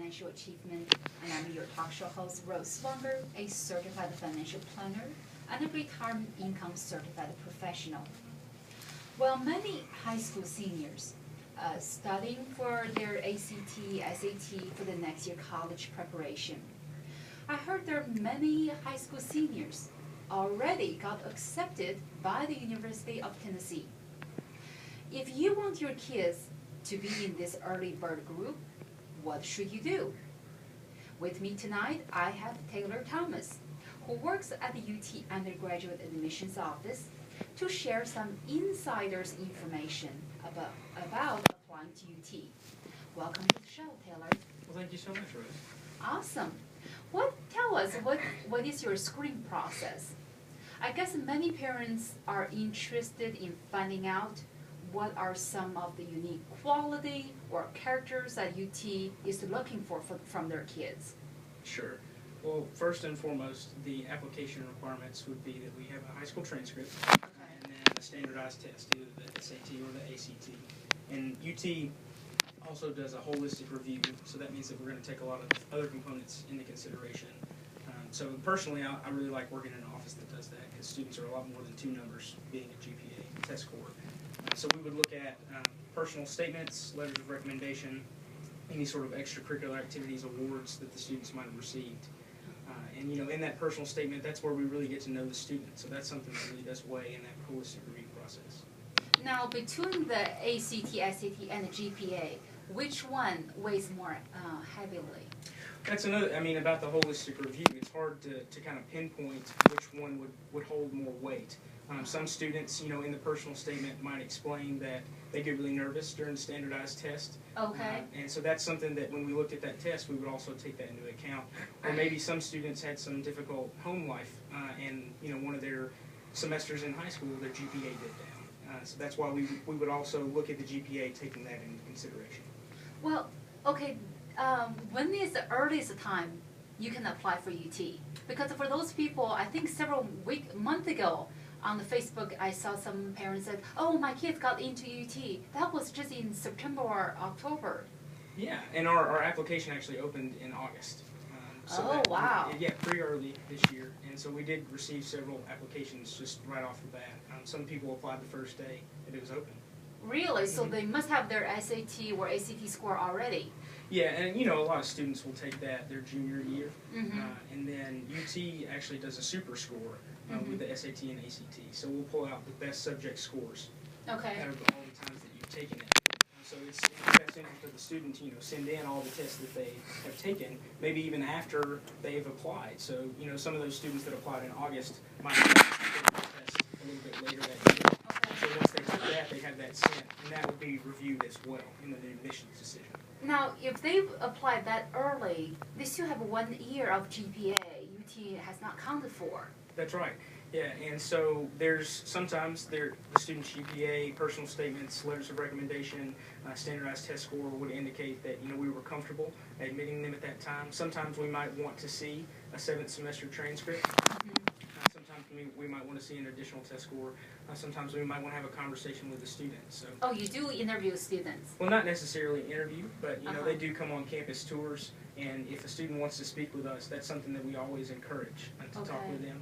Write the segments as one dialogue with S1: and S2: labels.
S1: financial achievement, and I'm your talk show host, Rose Swanger, a certified financial planner and a retirement income certified professional. Well, many high school seniors studying for their ACT, SAT for the next year college preparation. I heard there are many high school seniors already got accepted by the University of Tennessee. If you want your kids to be in this early bird group, what should you do? With me tonight, I have Taylor Thomas, who works at the UT undergraduate admissions office to share some insider's information about applying to UT. Welcome to the show, Taylor.
S2: Well, thank you so much, Rose.
S1: Awesome. Tell us, what is your screening process? I guess many parents are interested in finding out what are some of the unique quality or characters that UT is looking for from their kids.
S2: Sure. Well, first and foremost, the application requirements would be that we have a high school transcript and then a standardized test, either the SAT or the ACT. And UT also does a holistic review, so that means that we're going to take a lot of other components into consideration. So personally, I really like working in an office that does that because students are a lot more than two numbers being a GPA test score. So we would look at personal statements, letters of recommendation, any sort of extracurricular activities, awards that the students might have received. And in that personal statement, that's where we really get to know the student. So that's something that really does weigh in that holistic review process.
S1: Now, between the ACT, SAT, and the GPA, which one weighs more heavily?
S2: That's another, about the holistic review, it's hard to kind of pinpoint which one would hold more weight. Some students, in the personal statement might explain that they get really nervous during the standardized test.
S1: Okay.
S2: And so that's something that when we looked at that test, we would also take that into account. Or maybe some students had some difficult home life, and one of their semesters in high school, their GPA did down. So that's why we would also look at the GPA, taking that into consideration.
S1: Well, okay, when is the earliest time you can apply for UT? Because for those people, I think several months ago on the Facebook, I saw some parents said, "Oh, my kids got into UT." That was just in September or October.
S2: Yeah, and our application actually opened in August.
S1: Wow.
S2: Yeah, pretty early this year, and so we did receive several applications just right off the bat. Some people applied the first day that it was open.
S1: Really? So they must have their SAT or ACT score already.
S2: Yeah, and a lot of students will take that their junior year, and then UT actually does a super score with the SAT and ACT. So we'll pull out the best subject scores out of all the times that you've taken it. So it's in the best interest of the student to send in all the tests that they have taken, maybe even after they've applied. So some of those students that applied in August might have taken the test a little bit later that year. So once they took that, they have that sent, and that would be reviewed as well in the admissions decision.
S1: Now, if they've applied that early, they still have 1 year of GPA. UT has not counted for.
S2: That's right. Yeah, and so there's sometimes the student's GPA, personal statements, letters of recommendation, standardized test score would indicate that we were comfortable admitting them at that time. Sometimes we might want to see a 7th semester transcript. Sometimes we might want to see an additional test score. Sometimes we might want to have a conversation with the student. So.
S1: Oh, you do interview students?
S2: Well, not necessarily interview, but they do come on campus tours, and if a student wants to speak with us, that's something that we always encourage to talk with them.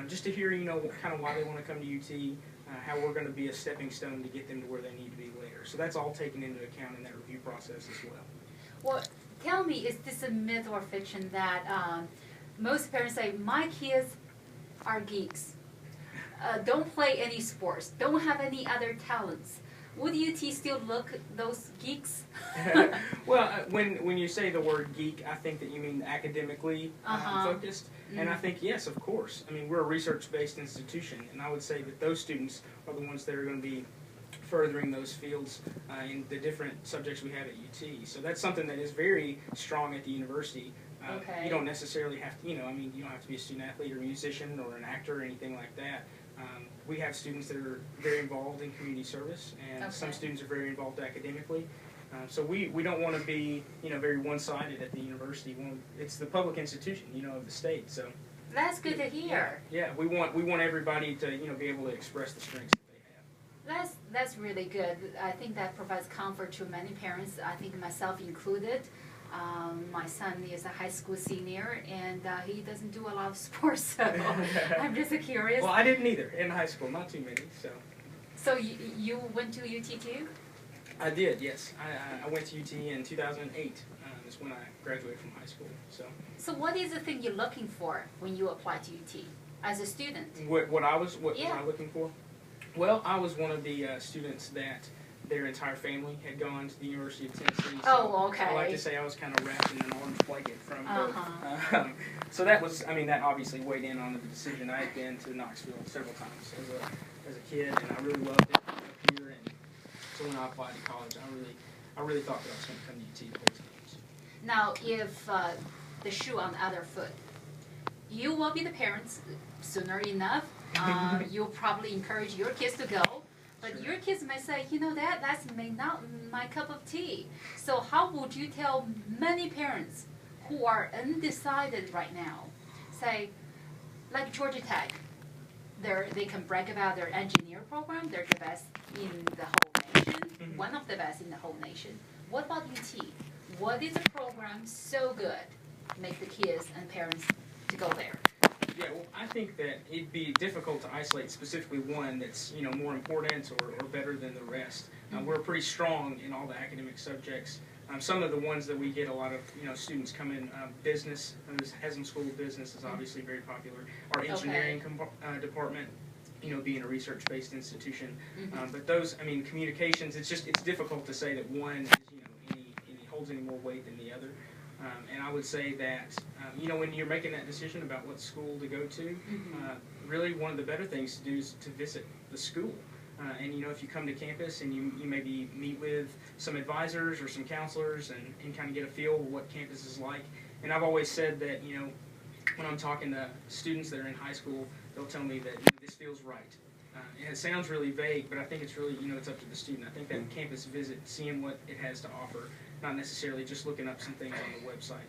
S2: Just to hear, kind of why they want to come to UT, how we're going to be a stepping stone to get them to where they need to be later. So that's all taken into account in that review process as well.
S1: Well, tell me, is this a myth or fiction that most parents say, my kids are geeks, don't play any sports, don't have any other talents? Would UT still look at those geeks?
S2: Well, when you say the word geek, I think that you mean academically focused. And I think, yes, of course. We're a research-based institution, and I would say that those students are the ones that are going to be furthering those fields in the different subjects we have at UT. So that's something that is very strong at the university. You don't necessarily have to, you don't have to be a student athlete or a musician or an actor or anything like that. We have students that are very involved in community service, and some students are very involved academically. So we don't want to be, very one-sided at the university. It's the public institution, of the state. So
S1: that's good to hear.
S2: Yeah, we want everybody to, be able to express the strengths that they have.
S1: That's really good. I think that provides comfort to many parents. I think myself included. My son is a high school senior, and he doesn't do a lot of sports, so I'm just curious.
S2: Well, I didn't either in high school, not too many.
S1: So you went to UT too?
S2: I did, yes. I went to UT in 2008. Is when I graduated from high school.
S1: So what is the thing you're looking for when you apply to UT as a student?
S2: What was I looking for? Well, I was one of the students that their entire family had gone to the University of Tennessee. So
S1: oh, okay.
S2: I like to say I was kind of wrapped in an orange blanket from birth. So that was, that obviously weighed in on the decision. I had been to Knoxville several times as a kid, and I really loved it up here. And so when I applied to college, I really thought that I was going to come to UT the whole time.
S1: Now, if the shoe on the other foot, you will be the parents sooner enough. You'll probably encourage your kids to go. But
S2: Sure.
S1: your kids may say, that's not my cup of tea. So how would you tell many parents who are undecided right now, say, like Georgia Tech, they can brag about their engineer program, they're the best in the whole nation, one of the best in the whole nation. What about UT? What is a program so good make the kids and parents to go there?
S2: Yeah, well, I think that it'd be difficult to isolate specifically one that's more important or better than the rest. We're pretty strong in all the academic subjects. Some of the ones that we get a lot of students come in, business, Haslam School of Business is obviously very popular. Our engineering department, being a research-based institution. But those, communications, it's difficult to say that one is holds any more weight than the other. And I would say that, when you're making that decision about what school to go to, really one of the better things to do is to visit the school. And, if you come to campus and you maybe meet with some advisors or some counselors and kind of get a feel of what campus is like. And I've always said that, when I'm talking to students that are in high school, they'll tell me that this feels right. And it sounds really vague, but I think it's really, it's up to the student. I think that campus visit, seeing what it has to offer, not necessarily just looking up some things on the website,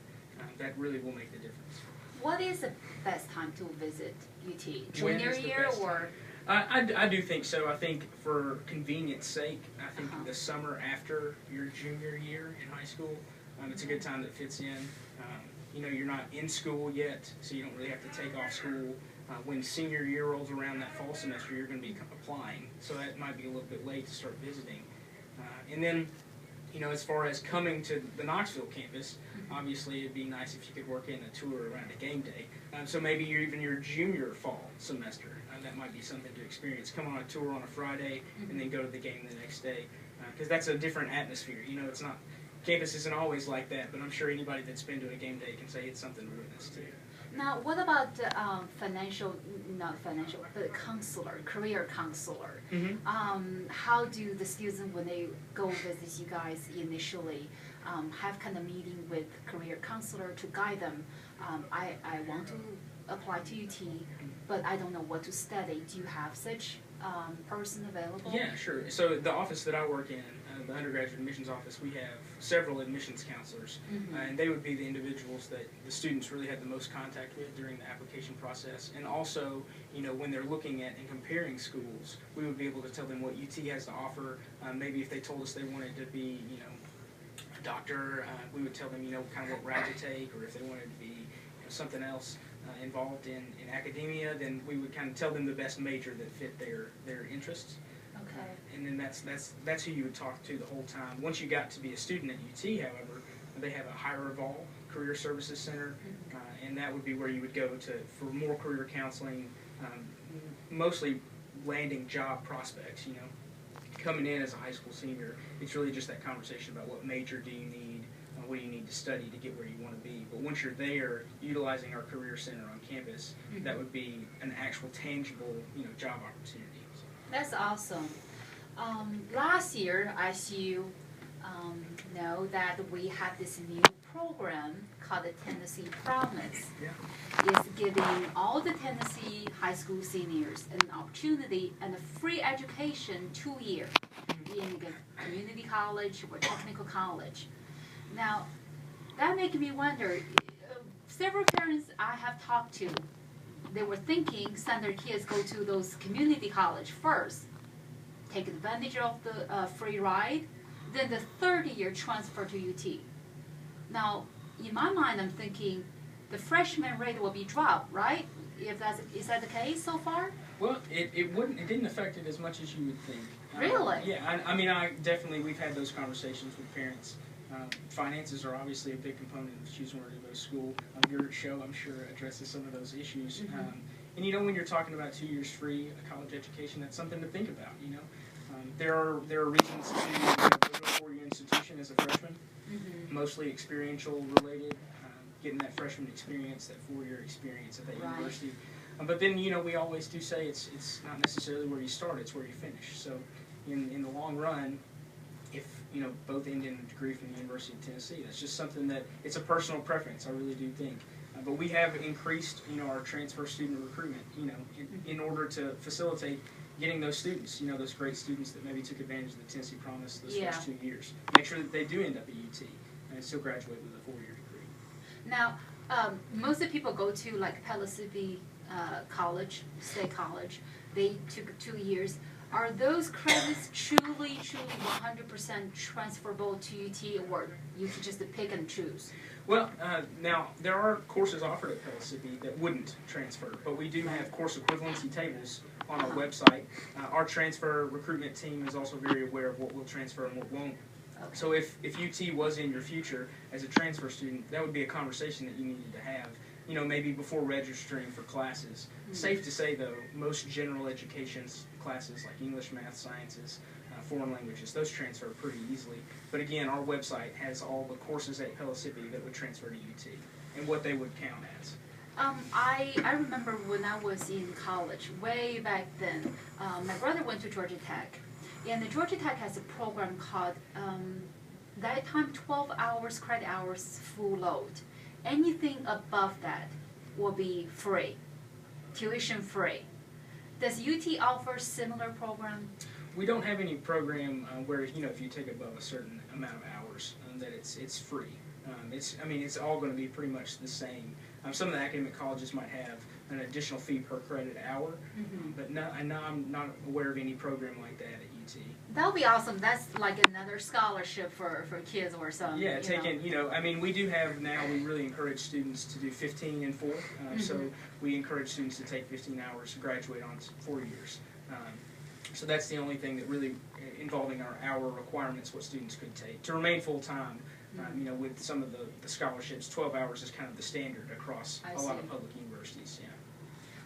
S2: that really will make the difference.
S1: What is the best time to visit UT? Junior year or?
S2: I do think so. I think for convenience sake, I think the summer after your junior year in high school, it's a good time that fits in. You're not in school yet, so you don't really have to take off school. When senior year rolls around that fall semester, you're going to be applying, so that might be a little bit late to start visiting. And then, as far as coming to the Knoxville campus, obviously it'd be nice if you could work in a tour around a game day. So maybe even your junior fall semester, that might be something to experience. Come on a tour on a Friday and then go to the game the next day, because that's a different atmosphere. It's not, campus isn't always like that, but I'm sure anybody that's been to a game day can say it's something really nice too.
S1: Now, what about but counselor, career counselor? How do the students, when they go visit you guys initially, have kind of meeting with career counselor to guide them? I want to apply to UT, but I don't know what to study. Do you have such person available?
S2: Yeah, sure. So the office that I work in, the undergraduate admissions office, we have several admissions counselors, and they would be the individuals that the students really have the most contact with during the application process. And also, when they're looking at and comparing schools, we would be able to tell them what UT has to offer. Maybe if they told us they wanted to be, a doctor, we would tell them, kind of what route to take, or if they wanted to be something else involved in academia, then we would kind of tell them the best major that fit their interests.
S1: Okay.
S2: And then that's who you would talk to the whole time. Once you got to be a student at UT, however, they have a higher evolve career services center, and that would be where you would go for more career counseling, mostly landing job prospects. Coming in as a high school senior, it's really just that conversation about what major do you need, what do you need to study to get where you want to be. But once you're there, utilizing our career center on campus, that would be an actual tangible, job opportunity.
S1: That's awesome. Last year, as you know, that we have this new program called the Tennessee Promise.
S2: Yeah.
S1: It's giving all the Tennessee high school seniors an opportunity and a free education 2 years in a community college or technical college. Now, that makes me wonder, several parents I have talked to, they were thinking send their kids go to those community college first, take advantage of the free ride, then the third year transfer to UT. Now, in my mind, I'm thinking the freshman rate will be dropped, right? Is that the case so far?
S2: Well, it didn't affect it as much as you would think.
S1: Really?
S2: Yeah, I mean, we've had those conversations with parents. Finances are obviously a big component of choosing where to go to school. Your show, I'm sure, addresses some of those issues. And you know, when you're talking about 2 years free a college education, that's something to think about. You know, there are reasons to go to a four-year institution as a freshman, mostly experiential related, getting that freshman experience, that four-year experience at that university. But then, you know, we always do say it's not necessarily where you start; it's where you finish. So, in the long run, if you know both end in a degree from the University of Tennessee, that's just something that it's a personal preference. I really do think. But we have increased, you know, our transfer student recruitment, you know, in order to facilitate getting those students, you know, those great students that maybe took advantage of the Tennessee Promise those first 2 years. Make sure that they do end up at UT and still graduate with a four-year degree.
S1: Now, most of the people go to like Pellissippi College, State College. They took 2 years. Are those credits truly 100% transferable to UT, or you could just pick and choose?
S2: Well, now, there are courses offered at Pellissippi that wouldn't transfer, but we do have course equivalency tables on our website. Our transfer recruitment team is also very aware of what will transfer and what won't.
S1: Okay.
S2: So if UT was in your future as a transfer student, that would be a conversation that you needed to have, you know, maybe before registering for classes. Safe to say, though, most general education classes like English, math, sciences, foreign languages, those transfer pretty easily. But again, our website has all the courses at Pellissippi that would transfer to UT and what they would count as.
S1: I remember when I was in college, way back then, my brother went to Georgia Tech. And the Georgia Tech has a program called, that time 12 hours, credit hours, full load. Anything above that will be free, tuition free. Does UT offer similar program?
S2: We don't have any program where, you know, if you take above a certain amount of hours, that it's free. It's all going to be pretty much the same. Some of the academic colleges might have an additional fee per credit hour, but no, I'm not aware of any program like that at UT.
S1: That would be awesome. That's like another scholarship for kids or something.
S2: Yeah, we do have now, we really encourage students to do 15 and 4. So we encourage students to take 15 hours to graduate on 4 years. So that's the only thing that really, involving our hour requirements, what students could take. To remain full-time, you know, with some of the scholarships, 12 hours is kind of the standard across a lot of public universities, yeah.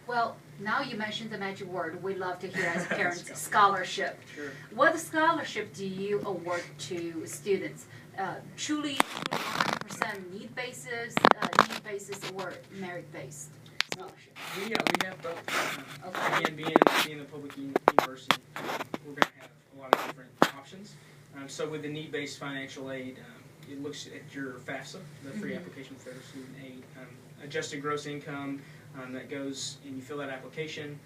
S1: Well, now you mentioned the magic word we love to hear as parents, scholarship.
S2: Sure.
S1: What scholarship do you award to students? Truly 100% need basis, or merit-based scholarship?
S2: We have both. Again, being a public university, we're going to have a lot of different options. So with the need-based financial aid, it looks at your FAFSA, the Free Application for Federal Student Aid, adjusted gross income. That goes, and you fill that application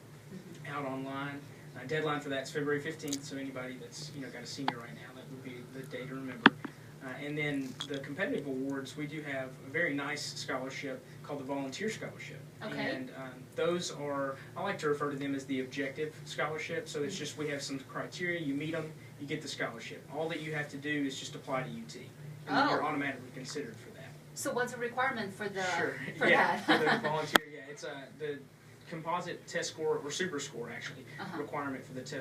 S2: out online. Deadline for that's February 15th, so anybody that's, you know, got a senior right now, that would be the day to remember. And then the competitive awards, we do have a very nice scholarship called the Volunteer Scholarship.
S1: Okay.
S2: And those are, I like to refer to them as the objective scholarship. So it's just, we have some criteria, you meet them, you get the scholarship. All that you have to do is just apply to UT. And then you're automatically considered for that.
S1: So what's the requirement for the for
S2: that?
S1: For
S2: the volunteer, it's the composite test score, or super score actually, requirement for the test